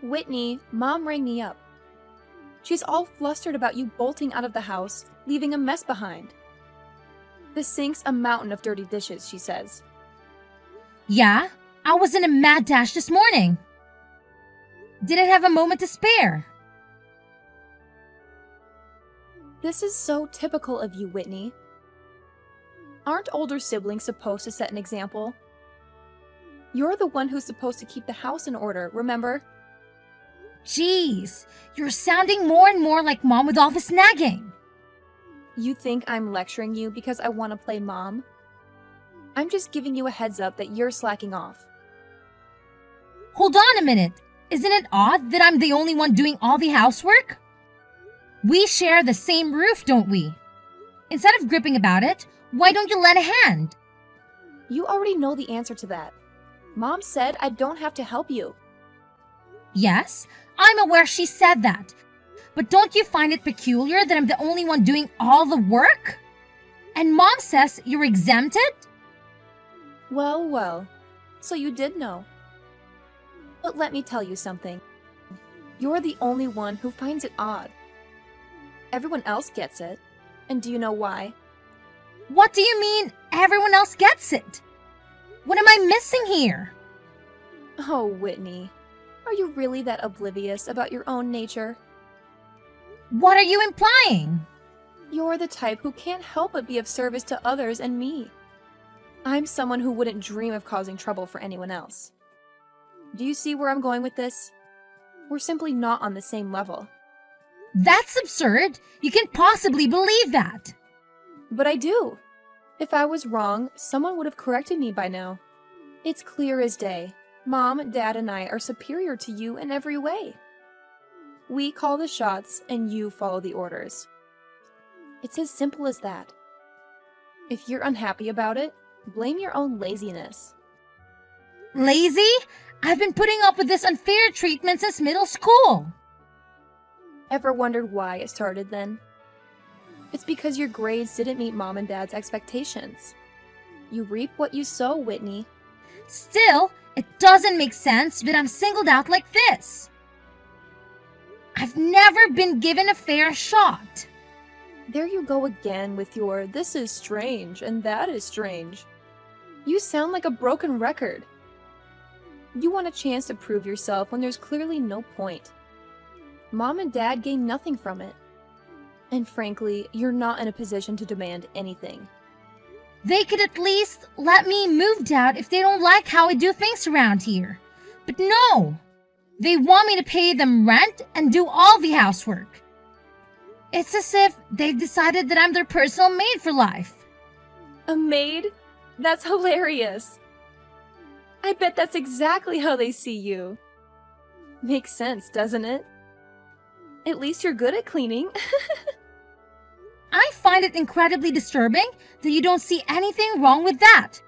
Whitney, Mom rang me up. She's all flustered about you bolting out of the house, leaving a mess behind. The sink's a mountain of dirty dishes, she says. Yeah, I was in a mad dash this morning. Didn't have a moment to spare. This is so typical of you, Whitney. Aren't older siblings supposed to set an example? You're the one who's supposed to keep the house in order, remember? Jeez, you're sounding more and more like Mom with all this nagging. You think I'm lecturing you because I want to play Mom? I'm just giving you a heads up that you're slacking off. Hold on a minute. Isn't it odd that I'm the only one doing all the housework? We share the same roof, don't we? Instead of gripping about it, why don't you lend a hand? You already know the answer to that. Mom said I don't have to help you. Yes, I'm aware she said that. But don't you find it peculiar that I'm the only one doing all the work? And Mom says you're exempted? Well, so you did know. But let me tell you something. You're the only one who finds it odd. Everyone else gets it. And do you know why? What do you mean everyone else gets it? What am I missing here? Oh, Whitney. Are you really that oblivious about your own nature? What are you implying? You're the type who can't help but be of service to others and me. I'm someone who wouldn't dream of causing trouble for anyone else. Do you see where I'm going with this? We're simply not on the same level. That's absurd. You can't possibly believe that. But I do. If I was wrong, someone would have corrected me by now. It's clear as day. Mom, Dad, and I are superior to you in every way. We call the shots and you follow the orders. It's as simple as that. If you're unhappy about it, blame your own laziness. Lazy? I've been putting up with this unfair treatment since middle school. Ever wondered why it started then? It's because your grades didn't meet Mom and Dad's expectations. You reap what you sow, Whitney. Still, it doesn't make sense that I'm singled out like this. I've never been given a fair shot. There you go again with your this is strange and that is strange. You sound like a broken record. You want a chance to prove yourself when there's clearly no point. Mom and Dad gain nothing from it. And frankly, you're not in a position to demand anything. They could at least let me move out if they don't like how I do things around here. But no! They want me to pay them rent and do all the housework. It's as if they've decided that I'm their personal maid for life. A maid? That's hilarious. I bet that's exactly how they see you. Makes sense, doesn't it? At least you're good at cleaning. I find it incredibly disturbing that you don't see anything wrong with that.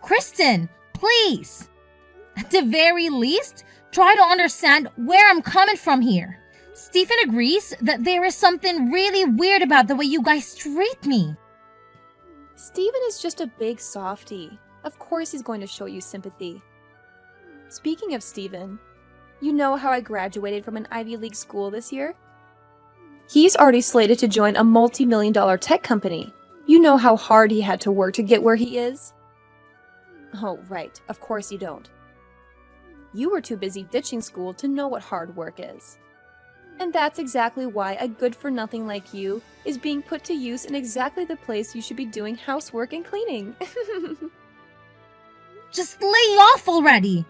Kristen, please. At the very least, try to understand where I'm coming from here. Stephen agrees that there is something really weird about the way you guys treat me. Stephen is just a big softie. Of course he's going to show you sympathy. Speaking of Stephen, you know how I graduated from an Ivy League school this year? He's already slated to join a multi-million-dollar tech company. You know how hard he had to work to get where he is? Oh, right. Of course you don't. You were too busy ditching school to know what hard work is. And that's exactly why a good-for-nothing like you is being put to use in exactly the place you should be doing housework and cleaning. Just lay off already.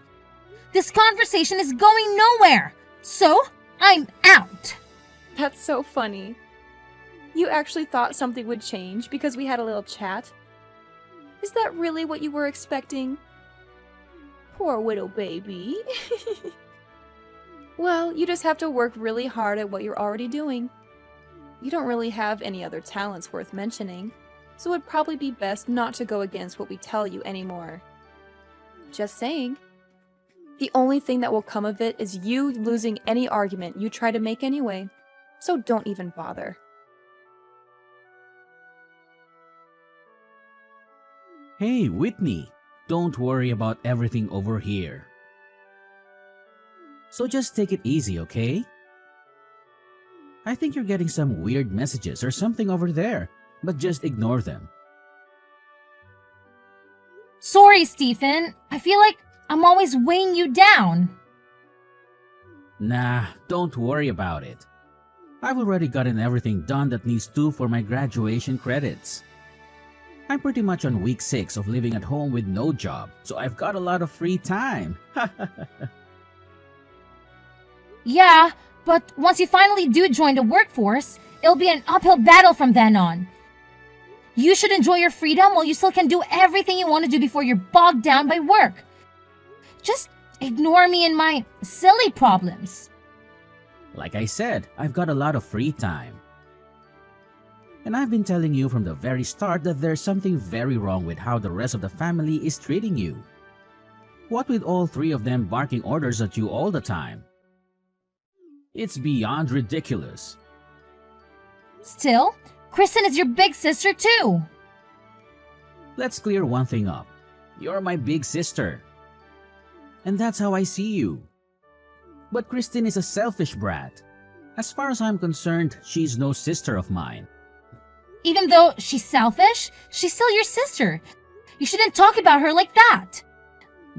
This conversation is going nowhere. So, I'm out. That's so funny. You actually thought something would change because we had a little chat? Is that really what you were expecting? Poor widow baby. Well, you just have to work really hard at what you're already doing. You don't really have any other talents worth mentioning, so it'd probably be best not to go against what we tell you anymore. Just saying. The only thing that will come of it is you losing any argument you try to make anyway, so don't even bother. Hey, Whitney, don't worry about everything over here. So just take it easy, okay? I think you're getting some weird messages or something over there, but just ignore them. Sorry, Stephen. I feel like I'm always weighing you down. Nah, don't worry about it. I've already gotten everything done that needs to for my graduation credits. I'm pretty much on week 6 of living at home with no job, so I've got a lot of free time. Yeah, but once you finally do join the workforce, it'll be an uphill battle from then on. You should enjoy your freedom while you still can do everything you want to do before you're bogged down by work. Just ignore me and my silly problems. Like I said, I've got a lot of free time. And I've been telling you from the very start that there's something very wrong with how the rest of the family is treating you. What with all 3 of them barking orders at you all the time? It's beyond ridiculous. Still, Kristen is your big sister too. Let's clear one thing up. You're my big sister. And that's how I see you. But Kristen is a selfish brat. As far as I'm concerned, she's no sister of mine. Even though she's selfish, she's still your sister. You shouldn't talk about her like that.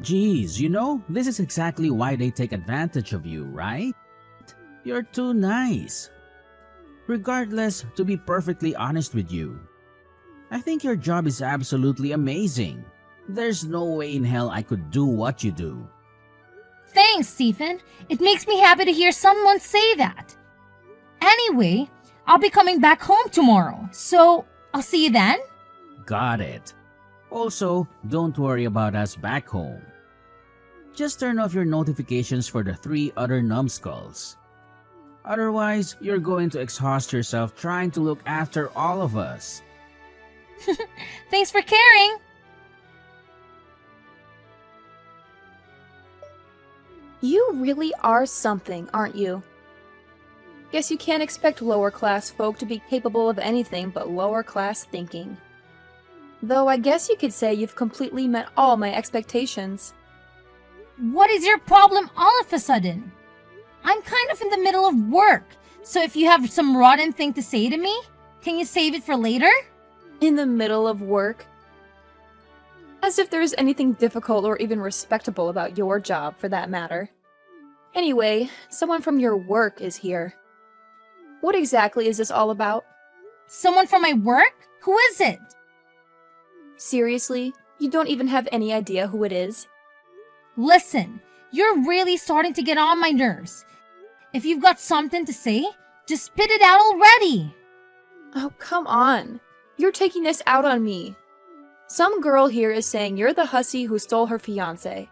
Geez, this is exactly why they take advantage of you, right? You're too nice. Regardless, to be perfectly honest with you, I think your job is absolutely amazing. There's no way in hell I could do what you do. Thanks, Stephen. It makes me happy to hear someone say that. Anyway, I'll be coming back home tomorrow, so I'll see you then. Got it. Also, don't worry about us back home. Just turn off your notifications for the 3 other numbskulls. Otherwise, you're going to exhaust yourself trying to look after all of us. Thanks for caring. You really are something, aren't you? Guess you can't expect lower-class folk to be capable of anything but lower-class thinking. Though I guess you could say you've completely met all my expectations. What is your problem all of a sudden? I'm kind of in the middle of work, so if you have some rotten thing to say to me, can you save it for later? In the middle of work? As if there's anything difficult or even respectable about your job, for that matter. Anyway, someone from your work is here. What exactly is this all about? Someone from my work? Who is it? Seriously? You don't even have any idea who it is? Listen, you're really starting to get on my nerves. If you've got something to say, just spit it out already. Oh, come on. You're taking this out on me. Some girl here is saying you're the hussy who stole her fiancé.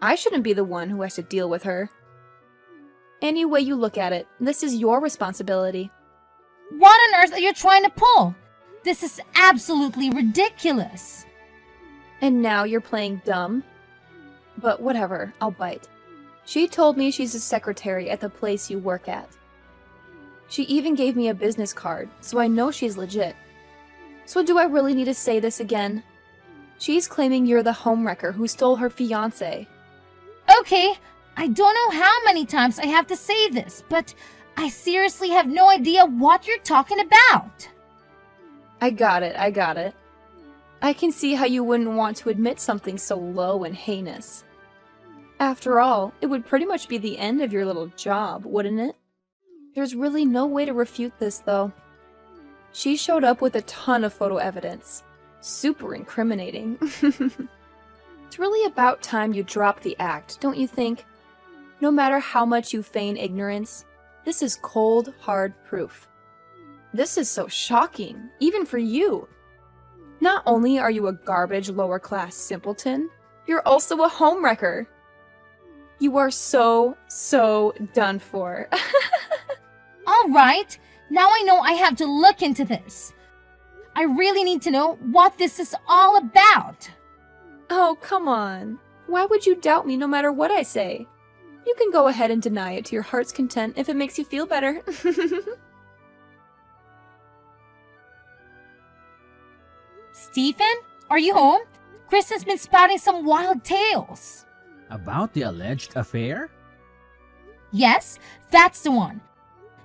I shouldn't be the one who has to deal with her. Any way you look at it, this is your responsibility. What on earth are you trying to pull? This is absolutely ridiculous. And now you're playing dumb? But whatever, I'll bite. She told me she's a secretary at the place you work at. She even gave me a business card, so I know she's legit. So do I really need to say this again? She's claiming you're the homewrecker who stole her fiancé. Okay, I don't know how many times I have to say this, but I seriously have no idea what you're talking about. I got it. I can see how you wouldn't want to admit something so low and heinous. After all, it would pretty much be the end of your little job, wouldn't it? There's really no way to refute this, though. She showed up with a ton of photo evidence. Super incriminating. It's really about time you drop the act, don't you think? No matter how much you feign ignorance, this is cold, hard proof. This is so shocking, even for you. Not only are you a garbage lower-class simpleton, you're also a homewrecker. You are so done for. All right, now I know I have to look into this. I really need to know what this is all about. Oh, come on. Why would you doubt me no matter what I say? You can go ahead and deny it to your heart's content if it makes you feel better. Stephen, are you home? Kristen's been spouting some wild tales. About the alleged affair? Yes, that's the one.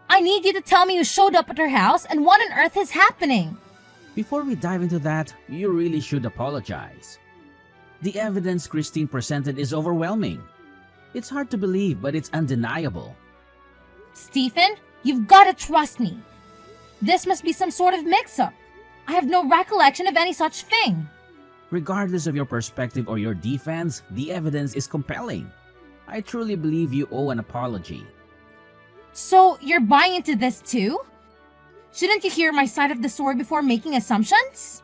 I need you to tell me who showed up at her house and what on earth is happening. Before we dive into that, you really should apologize. The evidence Christine presented is overwhelming. It's hard to believe, but it's undeniable. Stephen, you've got to trust me. This must be some sort of mix-up. I have no recollection of any such thing. Regardless of your perspective or your defense, the evidence is compelling. I truly believe you owe an apology. So, you're buying into this too? Shouldn't you hear my side of the story before making assumptions?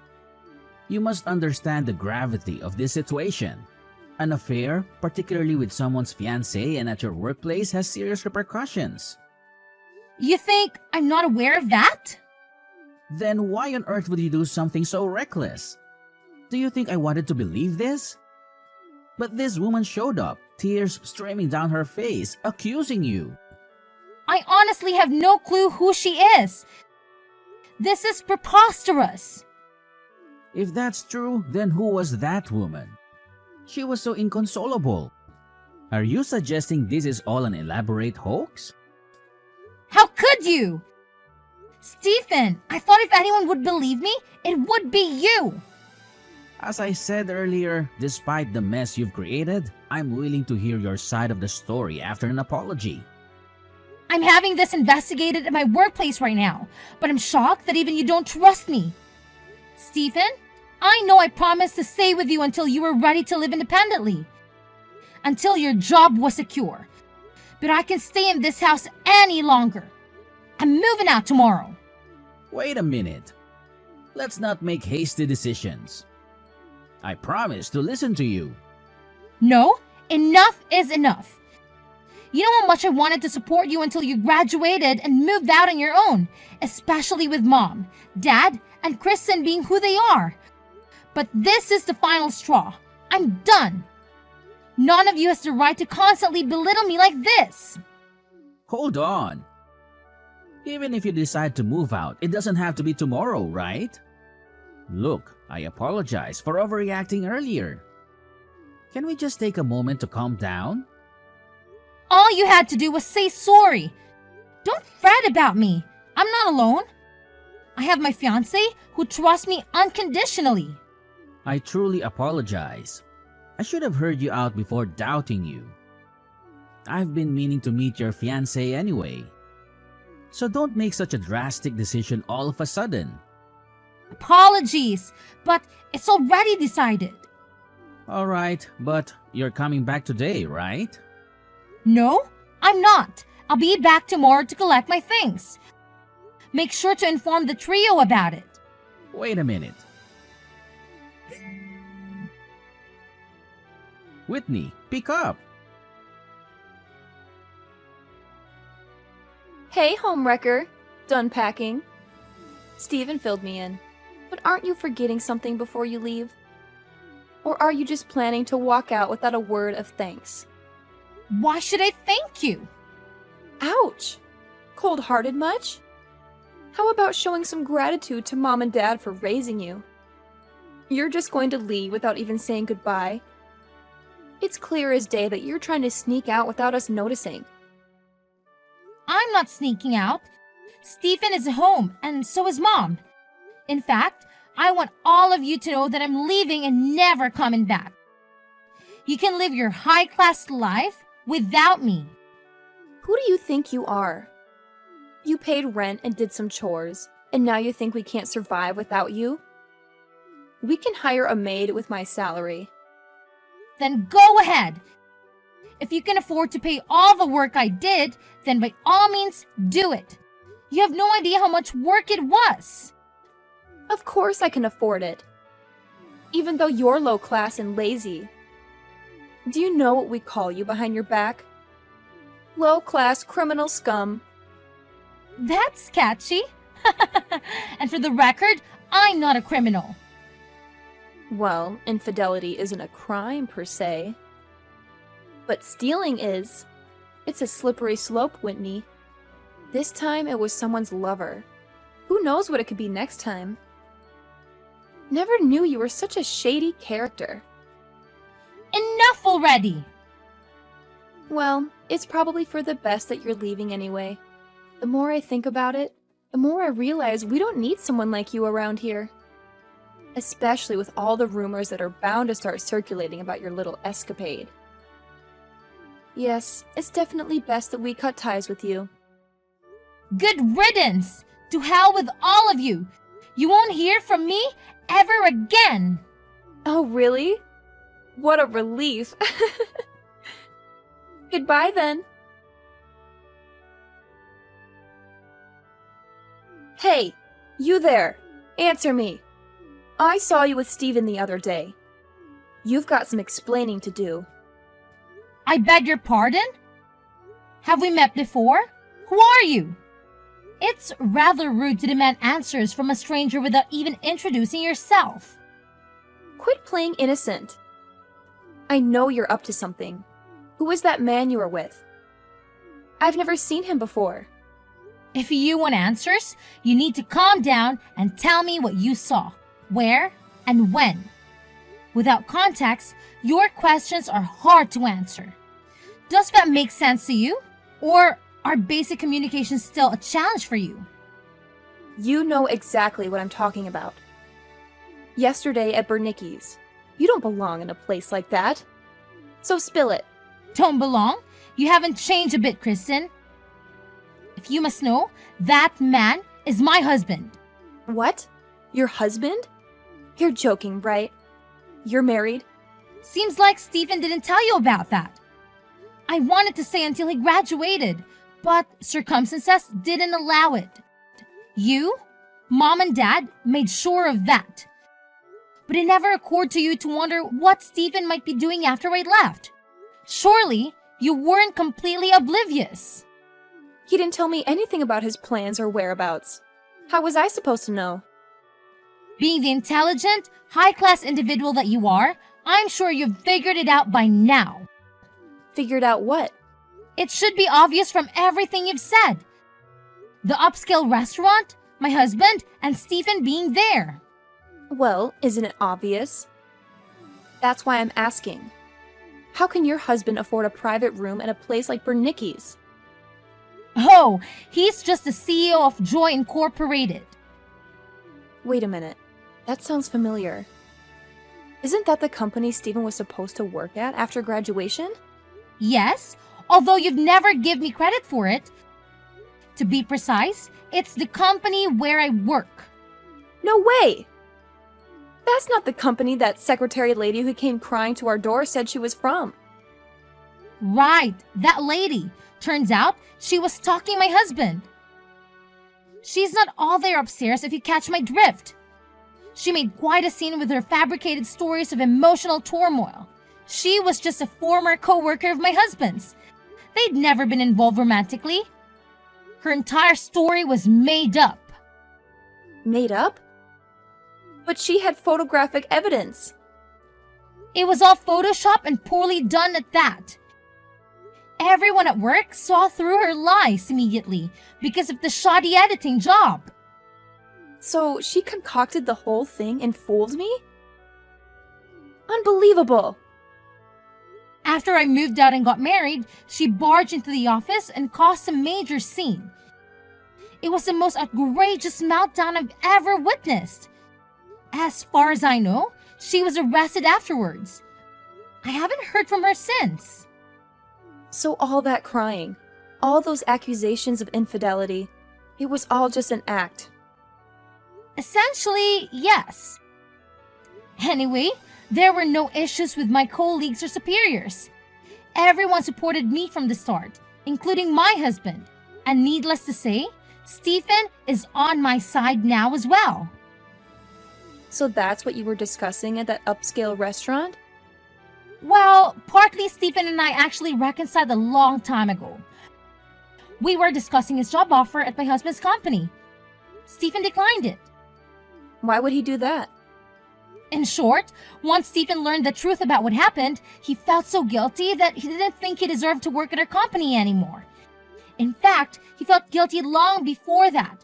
You must understand the gravity of this situation. An affair, particularly with someone's fiancé and at your workplace, has serious repercussions. You think I'm not aware of that? Then why on earth would you do something so reckless? Do you think I wanted to believe this? But this woman showed up, tears streaming down her face, accusing you. I honestly have no clue who she is. This is preposterous. If that's true, then who was that woman? She was so inconsolable. Are you suggesting this is all an elaborate hoax? How could you? Stephen, I thought if anyone would believe me, it would be you. As I said earlier, despite the mess you've created, I'm willing to hear your side of the story after an apology. I'm having this investigated at my workplace right now, but I'm shocked that even you don't trust me. Stephen, I know I promised to stay with you until you were ready to live independently. Until your job was secure. But I can stay in this house any longer. I'm moving out tomorrow. Wait a minute. Let's not make hasty decisions. I promise to listen to you. No, enough is enough. You know how much I wanted to support you until you graduated and moved out on your own, especially with Mom, Dad, and Kristen being who they are. But this is the final straw. I'm done. None of you has the right to constantly belittle me like this. Hold on. Even if you decide to move out, it doesn't have to be tomorrow, right? Look, I apologize for overreacting earlier. Can we just take a moment to calm down? All you had to do was say sorry. Don't fret about me. I'm not alone. I have my fiancé who trusts me unconditionally. I truly apologize. I should have heard you out before doubting you. I've been meaning to meet your fiancé anyway. So don't make such a drastic decision all of a sudden. Apologies, but it's already decided. Alright, but you're coming back today, right? No, I'm not. I'll be back tomorrow to collect my things. Make sure to inform the trio about it. Wait a minute. Whitney, pick up. Hey, homewrecker. Done packing? Stephen filled me in. But aren't you forgetting something before you leave? Or are you just planning to walk out without a word of thanks? Why should I thank you? Ouch! Cold-hearted much? How about showing some gratitude to Mom and Dad for raising you? You're just going to leave without even saying goodbye? It's clear as day that you're trying to sneak out without us noticing. I'm not sneaking out. Stephen is home, and so is Mom. In fact, I want all of you to know that I'm leaving and never coming back. You can live your high-class life without me. Who do you think you are? You paid rent and did some chores, and now you think we can't survive without you? We can hire a maid with my salary. Then go ahead. If you can afford to pay all the work I did, then by all means, do it. You have no idea how much work it was. Of course I can afford it. Even though you're low class and lazy. Do you know what we call you behind your back? Low class criminal scum. That's catchy. And for the record, I'm not a criminal. Well, infidelity isn't a crime per se. But stealing is. It's a slippery slope, Whitney. This time it was someone's lover. Who knows what it could be next time? Never knew you were such a shady character. Enough already. Well, it's probably for the best that you're leaving anyway. The more I think about it, the more I realize we don't need someone like you around here. Especially with all the rumors that are bound to start circulating about your little escapade. Yes, it's definitely best that we cut ties with you. Good riddance! To hell with all of you! You won't hear from me ever again! Oh, really? What a relief. Goodbye then. Hey, you there. Answer me. I saw you with Steven the other day. You've got some explaining to do. I beg your pardon? Have we met before? Who are you? It's rather rude to demand answers from a stranger without even introducing yourself. Quit playing innocent. I know you're up to something. Who is that man you were with? I've never seen him before. If you want answers, you need to calm down and tell me what you saw, where, and when. Without context, your questions are hard to answer. Does that make sense to you? Or are basic communication still a challenge for you? You know exactly what I'm talking about. Yesterday at Bernicki's. You don't belong in a place like that. So spill it. Don't belong? You haven't changed a bit, Kristen. If you must know, that man is my husband. What? Your husband? You're joking, right? You're married? Seems like Stephen didn't tell you about that. I wanted to say until he graduated, but circumstances didn't allow it. You, Mom and Dad made sure of that. But it never occurred to you to wonder what Stephen might be doing after I left. Surely, you weren't completely oblivious. He didn't tell me anything about his plans or whereabouts. How was I supposed to know? Being the intelligent, high-class individual that you are, I'm sure you've figured it out by now. Figured out what? It should be obvious from everything you've said. The upscale restaurant, my husband, and Stephen being there. Well, isn't it obvious? That's why I'm asking. How can your husband afford a private room at a place like Bernicki's? Oh, he's just the CEO of Joy Incorporated. Wait a minute. That sounds familiar. Isn't that the company Stephen was supposed to work at after graduation? Yes, although you've never given me credit for it. To be precise, it's the company where I work. No way! That's not the company that secretary lady who came crying to our door said she was from. Right, that lady. Turns out she was stalking my husband. She's not all there upstairs if you catch my drift. She made quite a scene with her fabricated stories of emotional turmoil. She was just a former co-worker of my husband's. They'd never been involved romantically. Her entire story was made up. Made up? But she had photographic evidence. It was all Photoshop and poorly done at that. Everyone at work saw through her lies immediately because of the shoddy editing job. So she concocted the whole thing and fooled me? Unbelievable! After I moved out and got married, she barged into the office and caused a major scene. It was the most outrageous meltdown I've ever witnessed. As far as I know, she was arrested afterwards. I haven't heard from her since. So all that crying, all those accusations of infidelity, it was all just an act. Essentially, yes. Anyway, there were no issues with my colleagues or superiors. Everyone supported me from the start, including my husband. And needless to say, Stephen is on my side now as well. So that's what you were discussing at that upscale restaurant? Well, partly Stephen and I actually reconciled a long time ago. We were discussing his job offer at my husband's company. Stephen declined it. Why would he do that? In short, once Stephen learned the truth about what happened, he felt so guilty that he didn't think he deserved to work at our company anymore. In fact, he felt guilty long before that.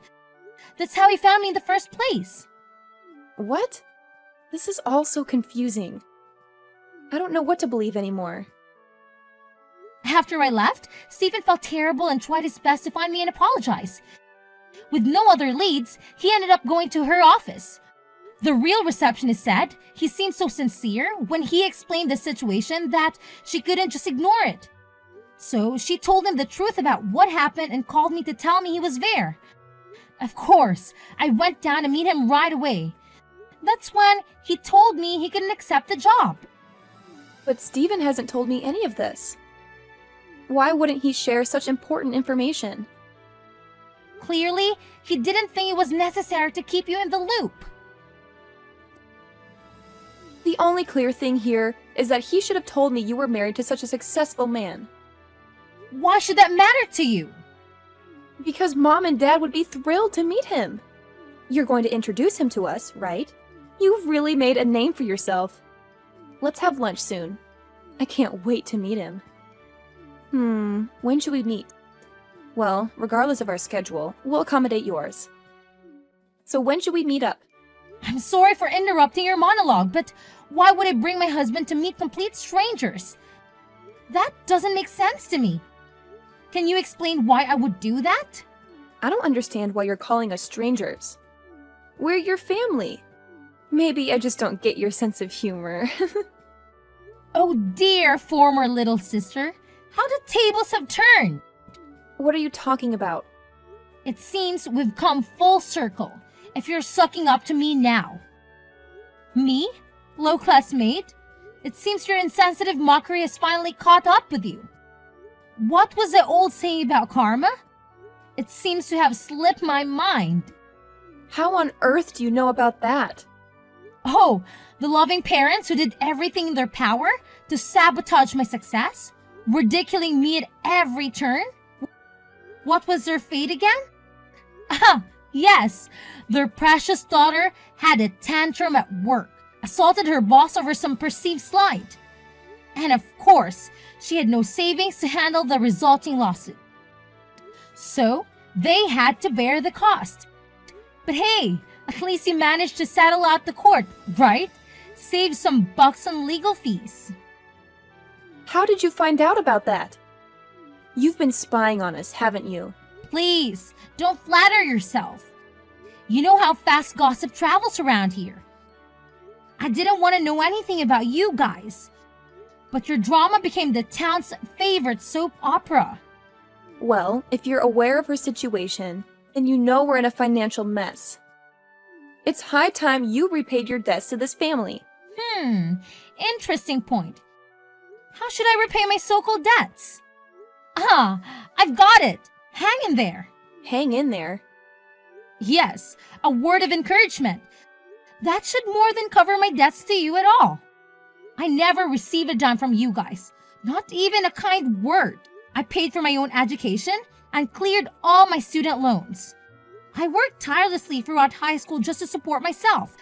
That's how he found me in the first place. What? This is all so confusing. I don't know what to believe anymore. After I left, Stephen felt terrible and tried his best to find me and apologize. With no other leads, he ended up going to her office. The real receptionist said he seemed so sincere when he explained the situation that she couldn't just ignore it. So she told him the truth about what happened and called me to tell me he was there. Of course, I went down to meet him right away. That's when he told me he couldn't accept the job. But Stephen hasn't told me any of this. Why wouldn't he share such important information? Clearly, he didn't think it was necessary to keep you in the loop. The only clear thing here is that he should have told me you were married to such a successful man. Why should that matter to you? Because Mom and Dad would be thrilled to meet him. You're going to introduce him to us, right? You've really made a name for yourself. Let's have lunch soon. I can't wait to meet him. When should we meet? Well, regardless of our schedule, we'll accommodate yours. So when should we meet up? I'm sorry for interrupting your monologue, but why would I bring my husband to meet complete strangers? That doesn't make sense to me. Can you explain why I would do that? I don't understand why you're calling us strangers. We're your family. Maybe I just don't get your sense of humor. Oh dear, former little sister. How the tables have turned. What are you talking about? It seems we've come full circle if you're sucking up to me now. Me? Low-class mate? It seems your insensitive mockery has finally caught up with you. What was the old saying about karma? It seems to have slipped my mind. How on earth do you know about that? Oh, the loving parents who did everything in their power to sabotage my success? Ridiculing me at every turn? What was their fate again? Yes, their precious daughter had a tantrum at work, assaulted her boss over some perceived slight. And of course, she had no savings to handle the resulting lawsuit. So, they had to bear the cost. But hey, at least you managed to settle out the court, right? Save some bucks on legal fees. How did you find out about that? You've been spying on us, haven't you? Please, don't flatter yourself. You know how fast gossip travels around here. I didn't want to know anything about you guys. But your drama became the town's favorite soap opera. Well, if you're aware of her situation, then you know we're in a financial mess. It's high time you repaid your debts to this family. Interesting point. How should I repay my so-called debts? I've got it. Hang in there. Hang in there. Yes, a word of encouragement. That should more than cover my debts to you at all. I never received a dime from you guys. Not even a kind word. I paid for my own education and cleared all my student loans. I worked tirelessly throughout high school just to support myself.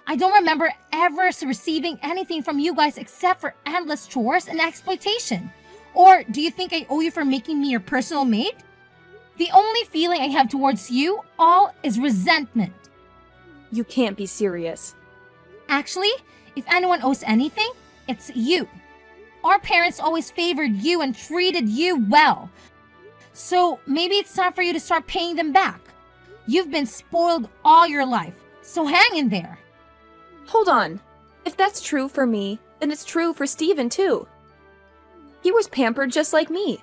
I don't remember ever receiving anything from you guys except for endless chores and exploitation. Or do you think I owe you for making me your personal maid? The only feeling I have towards you all is resentment. You can't be serious. Actually, if anyone owes anything, it's you. Our parents always favored you and treated you well. So maybe it's time for you to start paying them back. You've been spoiled all your life, so hang in there. Hold on. If that's true for me, then it's true for Stephen too. He was pampered just like me.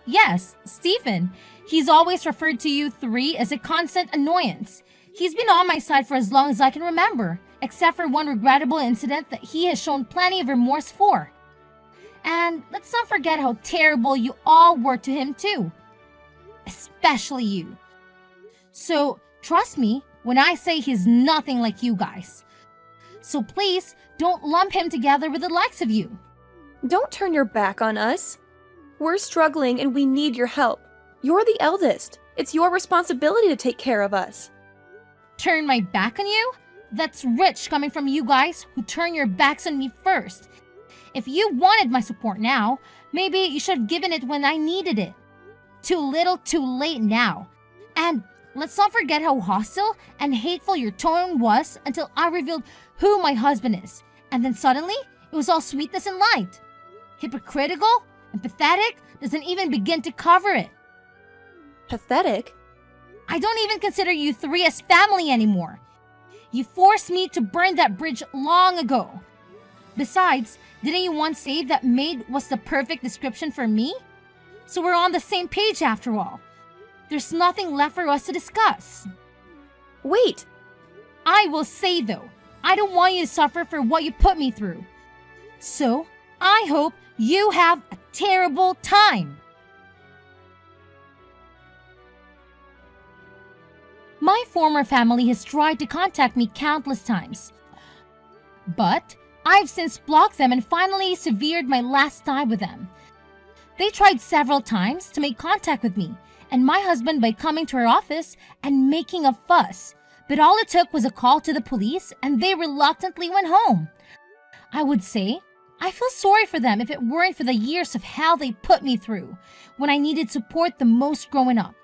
Yes, Stephen. He's always referred to you three as a constant annoyance. He's been on my side for as long as I can remember, except for one regrettable incident that he has shown plenty of remorse for. And let's not forget how terrible you all were to him too. Especially you. So, trust me when I say he's nothing like you guys. So please, don't lump him together with the likes of you. Don't turn your back on us. We're struggling and we need your help. You're the eldest. It's your responsibility to take care of us. Turn my back on you? That's rich coming from you guys who turn your backs on me first. If you wanted my support now, maybe you should have given it when I needed it. Too little, too late now. And let's not forget how hostile and hateful your tone was until I revealed who my husband is. And then suddenly, it was all sweetness and light. Hypocritical and pathetic doesn't even begin to cover it. Pathetic? I don't even consider you three as family anymore. You forced me to burn that bridge long ago. Besides, didn't you once say that maid was the perfect description for me? So we're on the same page after all. There's nothing left for us to discuss. Wait! I will say though, I don't want you to suffer for what you put me through. So, I hope you have a terrible time. My former family has tried to contact me countless times. But I've since blocked them and finally severed my last tie with them. They tried several times to make contact with me and my husband by coming to our office and making a fuss. But all it took was a call to the police and they reluctantly went home. I would say, I feel sorry for them if it weren't for the years of hell they put me through when I needed support the most growing up.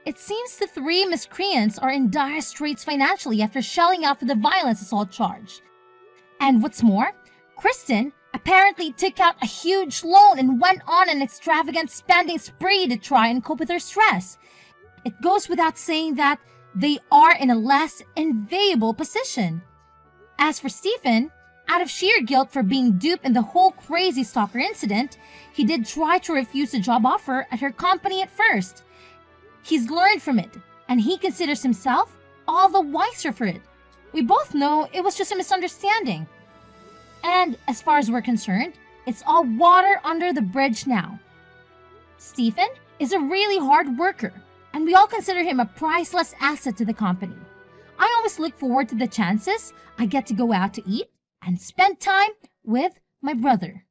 It seems the three miscreants are in dire straits financially after shelling out for the violence assault charge. And what's more, Kristen apparently took out a huge loan and went on an extravagant spending spree to try and cope with her stress. It goes without saying that they are in a less enviable position. As for Stephen, out of sheer guilt for being duped in the whole crazy stalker incident, he did try to refuse a job offer at her company at first. He's learned from it, and he considers himself all the wiser for it. We both know it was just a misunderstanding. And as far as we're concerned, it's all water under the bridge now. Stephen is a really hard worker, and we all consider him a priceless asset to the company. I always look forward to the chances I get to go out to eat and spend time with my brother.